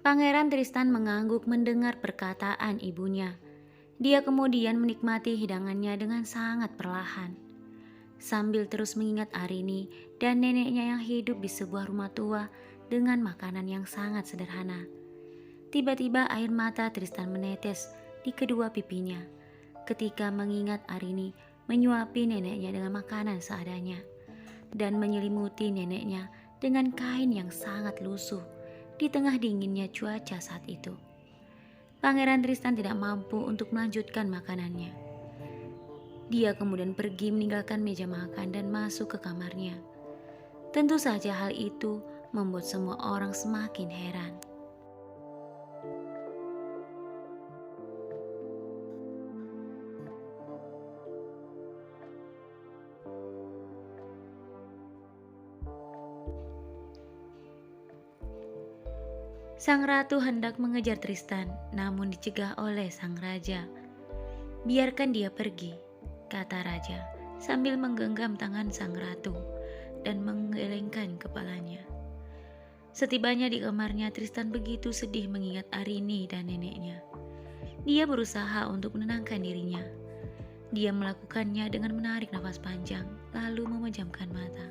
Pangeran Tristan mengangguk mendengar perkataan ibunya. Dia kemudian menikmati hidangannya dengan sangat perlahan, sambil terus mengingat Arini dan neneknya yang hidup di sebuah rumah tua dengan makanan yang sangat sederhana. Tiba-tiba air mata Tristan menetes di kedua pipinya ketika mengingat Arini menyuapi neneknya dengan makanan seadanya dan menyelimuti neneknya dengan kain yang sangat lusuh di tengah dinginnya cuaca saat itu. Pangeran Tristan tidak mampu untuk melanjutkan makanannya. Dia kemudian pergi meninggalkan meja makan dan masuk ke kamarnya. Tentu saja hal itu membuat semua orang semakin heran. Sang ratu hendak mengejar Tristan, namun dicegah oleh sang raja. "Biarkan dia pergi," kata raja, sambil menggenggam tangan sang ratu dan menggelengkan kepalanya. Setibanya di kamarnya, Tristan begitu sedih mengingat Arini dan neneknya. Dia berusaha untuk menenangkan dirinya. Dia melakukannya dengan menarik nafas panjang, lalu memejamkan mata.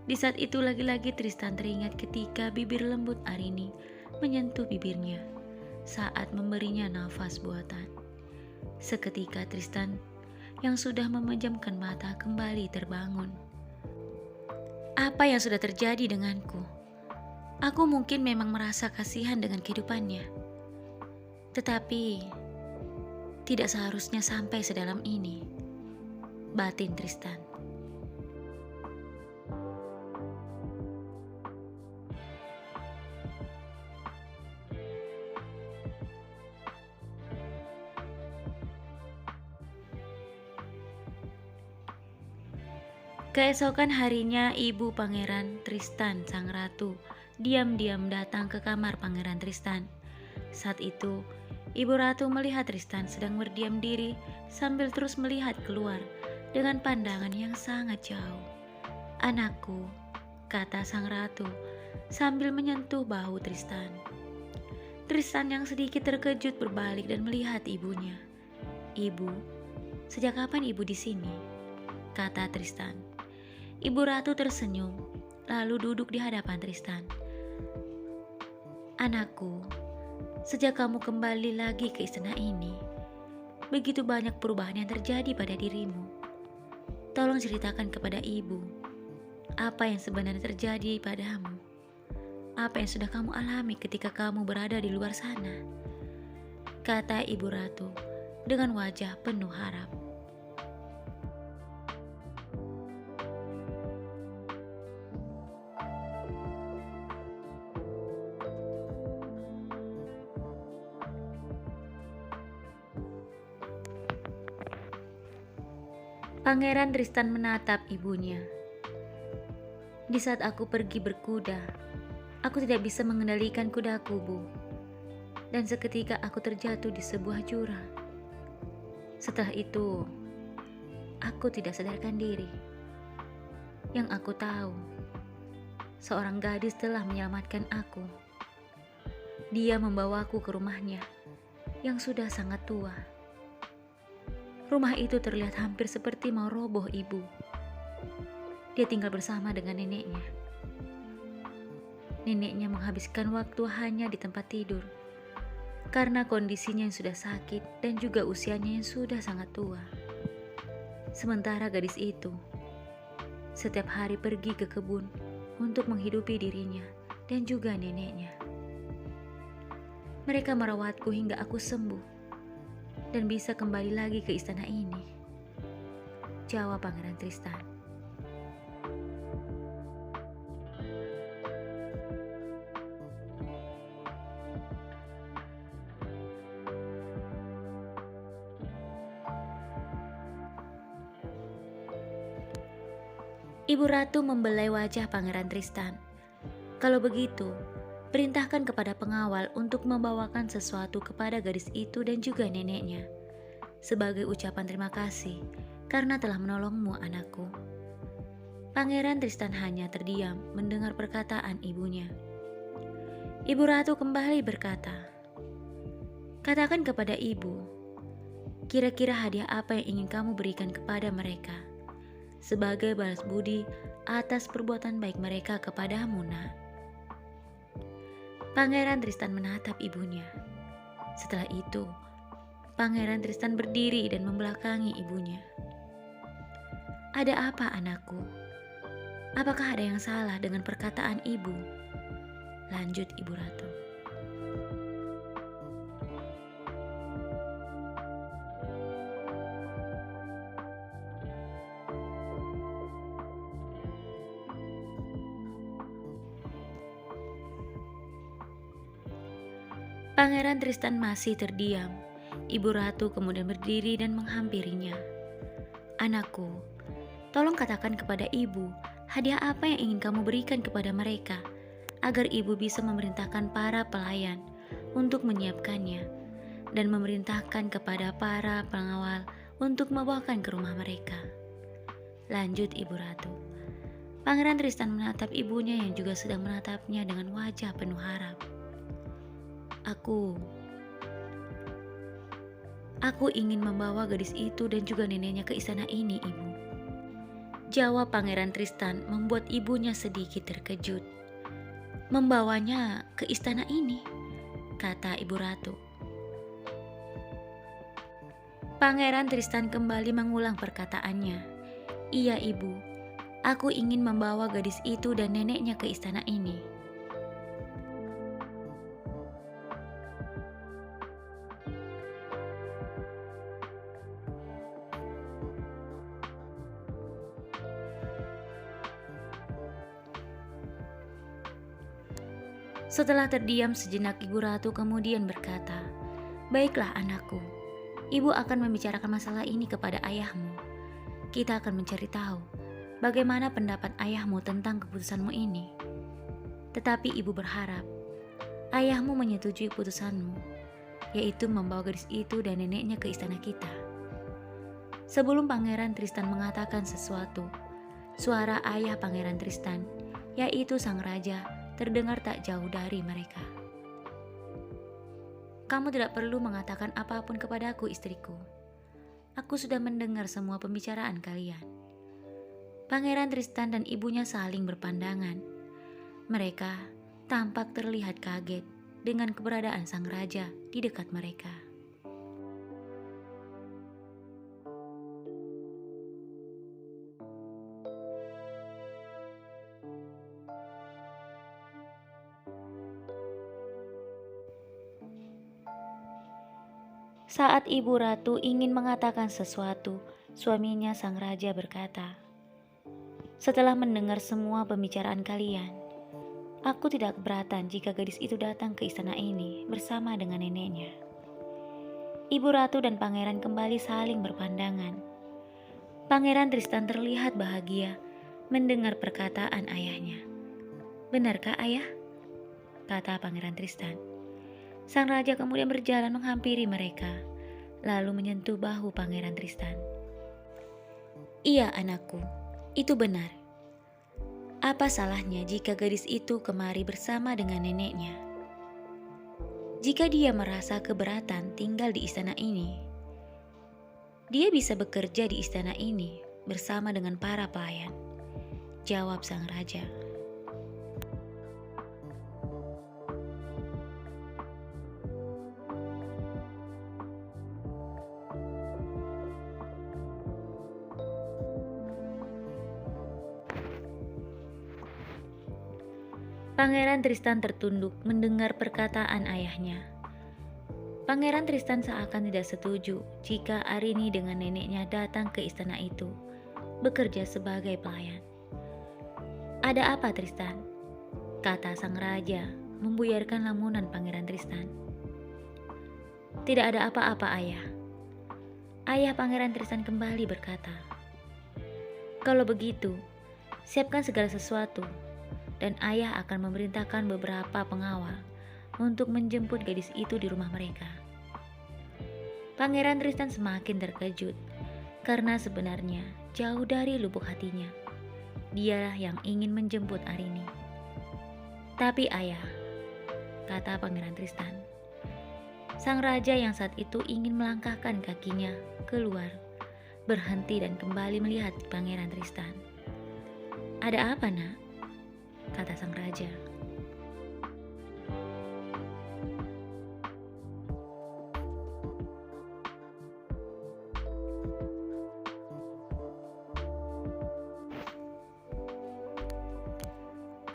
Di saat itu lagi-lagi Tristan teringat ketika bibir lembut Arini menyentuh bibirnya saat memberinya nafas buatan. Seketika Tristan yang sudah memejamkan mata kembali terbangun. Apa yang sudah terjadi denganku? Aku mungkin memang merasa kasihan dengan kehidupannya. Tetapi tidak seharusnya sampai sedalam ini, batin Tristan. Keesokan harinya, ibu Pangeran Tristan, sang ratu, diam-diam datang ke kamar Pangeran Tristan. Saat itu, ibu ratu melihat Tristan sedang berdiam diri sambil terus melihat keluar dengan pandangan yang sangat jauh. "Anakku," kata sang ratu sambil menyentuh bahu Tristan. Tristan yang sedikit terkejut berbalik dan melihat ibunya. "Ibu, sejak kapan ibu di sini?" kata Tristan. Ibu ratu tersenyum, lalu duduk di hadapan Tristan. "Anakku, sejak kamu kembali lagi ke istana ini, begitu banyak perubahan yang terjadi pada dirimu. Tolong ceritakan kepada ibu, apa yang sebenarnya terjadi padamu? Apa yang sudah kamu alami ketika kamu berada di luar sana?" kata ibu ratu dengan wajah penuh harap. Pangeran Tristan menatap ibunya. "Di saat aku pergi berkuda, aku tidak bisa mengendalikan kudaku, Bu. Dan seketika aku terjatuh di sebuah jurang. Setelah itu, aku tidak sadarkan diri. Yang aku tahu, seorang gadis telah menyelamatkan aku. Dia membawaku ke rumahnya yang sudah sangat tua. Rumah itu terlihat hampir seperti mau roboh, Ibu. Dia tinggal bersama dengan neneknya. Neneknya menghabiskan waktu hanya di tempat tidur karena kondisinya yang sudah sakit dan juga usianya yang sudah sangat tua. Sementara gadis itu setiap hari pergi ke kebun untuk menghidupi dirinya dan juga neneknya. Mereka merawatku hingga aku sembuh dan bisa kembali lagi ke istana ini," jawab Pangeran Tristan. Ibu ratu membelai wajah Pangeran Tristan. "Kalau begitu, perintahkan kepada pengawal untuk membawakan sesuatu kepada gadis itu dan juga neneknya, sebagai ucapan terima kasih karena telah menolongmu, anakku." Pangeran Tristan hanya terdiam mendengar perkataan ibunya. Ibu Ratu kembali berkata, "Katakan kepada ibu, kira-kira hadiah apa yang ingin kamu berikan kepada mereka sebagai balas budi atas perbuatan baik mereka kepadamu, nak?" Pangeran Tristan menatap ibunya. Setelah itu, Pangeran Tristan berdiri dan membelakangi ibunya. "Ada apa, anakku? Apakah ada yang salah dengan perkataan ibu?" lanjut Ibu Ratu. Pangeran Tristan masih terdiam. Ibu Ratu kemudian berdiri dan menghampirinya. "Anakku, tolong katakan kepada ibu, hadiah apa yang ingin kamu berikan kepada mereka, agar ibu bisa memerintahkan para pelayan untuk menyiapkannya dan memerintahkan kepada para pengawal untuk membawakan ke rumah mereka," lanjut Ibu Ratu. Pangeran Tristan menatap ibunya yang juga sedang menatapnya dengan wajah penuh harap. Aku ingin membawa gadis itu dan juga neneknya ke istana ini, ibu," jawab Pangeran Tristan, membuat ibunya sedikit terkejut. "Membawanya ke istana ini?" kata Ibu Ratu. Pangeran Tristan kembali mengulang perkataannya. "Iya, ibu, aku ingin membawa gadis itu dan neneknya ke istana ini." Setelah terdiam sejenak, Ibu Ratu kemudian berkata, "Baiklah anakku, ibu akan membicarakan masalah ini kepada ayahmu. Kita akan mencari tahu bagaimana pendapat ayahmu tentang keputusanmu ini. Tetapi ibu berharap ayahmu menyetujui keputusanmu, yaitu membawa gadis itu dan neneknya ke istana kita." Sebelum Pangeran Tristan mengatakan sesuatu, suara ayah Pangeran Tristan, yaitu sang raja, terdengar tak jauh dari mereka. "Kamu tidak perlu mengatakan apapun kepadaku, istriku. Aku sudah mendengar semua pembicaraan kalian." Pangeran Tristan dan ibunya saling berpandangan. Mereka tampak terlihat kaget dengan keberadaan sang raja di dekat mereka. Saat Ibu Ratu ingin mengatakan sesuatu, suaminya sang raja berkata, "Setelah mendengar semua pembicaraan kalian, aku tidak keberatan jika gadis itu datang ke istana ini bersama dengan neneknya." Ibu Ratu dan pangeran kembali saling berpandangan. Pangeran Tristan terlihat bahagia mendengar perkataan ayahnya. "Benarkah, ayah?" kata Pangeran Tristan. Sang raja kemudian berjalan menghampiri mereka, lalu menyentuh bahu Pangeran Tristan. "Iya, anakku, itu benar. Apa salahnya jika gadis itu kemari bersama dengan neneknya? Jika dia merasa keberatan tinggal di istana ini, dia bisa bekerja di istana ini bersama dengan para pelayan," jawab sang raja. Pangeran Tristan tertunduk mendengar perkataan ayahnya. Pangeran Tristan seakan tidak setuju jika Arini dengan neneknya datang ke istana itu, bekerja sebagai pelayan. "Ada apa, Tristan?" kata sang raja, membuyarkan lamunan Pangeran Tristan. "Tidak ada apa-apa, ayah." Ayah Pangeran Tristan kembali berkata, "Kalau begitu, siapkan segala sesuatu, dan ayah akan memerintahkan beberapa pengawal untuk menjemput gadis itu di rumah mereka." Pangeran Tristan semakin terkejut karena sebenarnya jauh dari lubuk hatinya, dialah yang ingin menjemput Arini. "Tapi ayah, kata Pangeran Tristan. Sang raja yang saat itu ingin melangkahkan kakinya keluar, berhenti dan kembali melihat Pangeran Tristan. "Ada apa, Nak?" kata sang raja.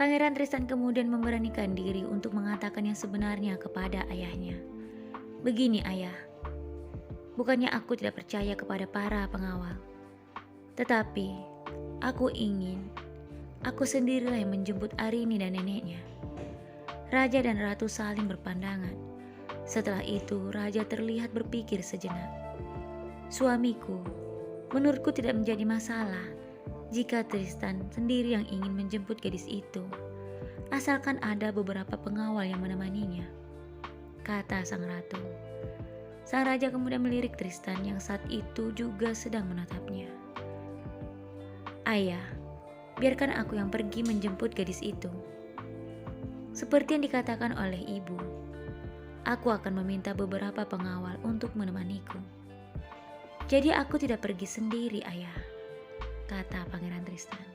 Pangeran Tristan kemudian memberanikan diri untuk mengatakan yang sebenarnya kepada ayahnya. "Begini ayah, bukannya aku tidak percaya kepada para pengawal. Tetapi aku ingin aku sendirilah yang menjemput Arini dan neneknya." Raja dan ratu saling berpandangan. Setelah itu raja terlihat berpikir sejenak. "Suamiku, menurutku tidak menjadi masalah jika Tristan sendiri yang ingin menjemput gadis itu, asalkan ada beberapa pengawal yang menemaninya," kata sang ratu. Sang raja kemudian melirik Tristan yang saat itu juga sedang menatapnya. "Ayah, biarkan aku yang pergi menjemput gadis itu. Seperti yang dikatakan oleh ibu, aku akan meminta beberapa pengawal untuk menemaniku. Jadi aku tidak pergi sendiri, ayah," kata Pangeran Tristan.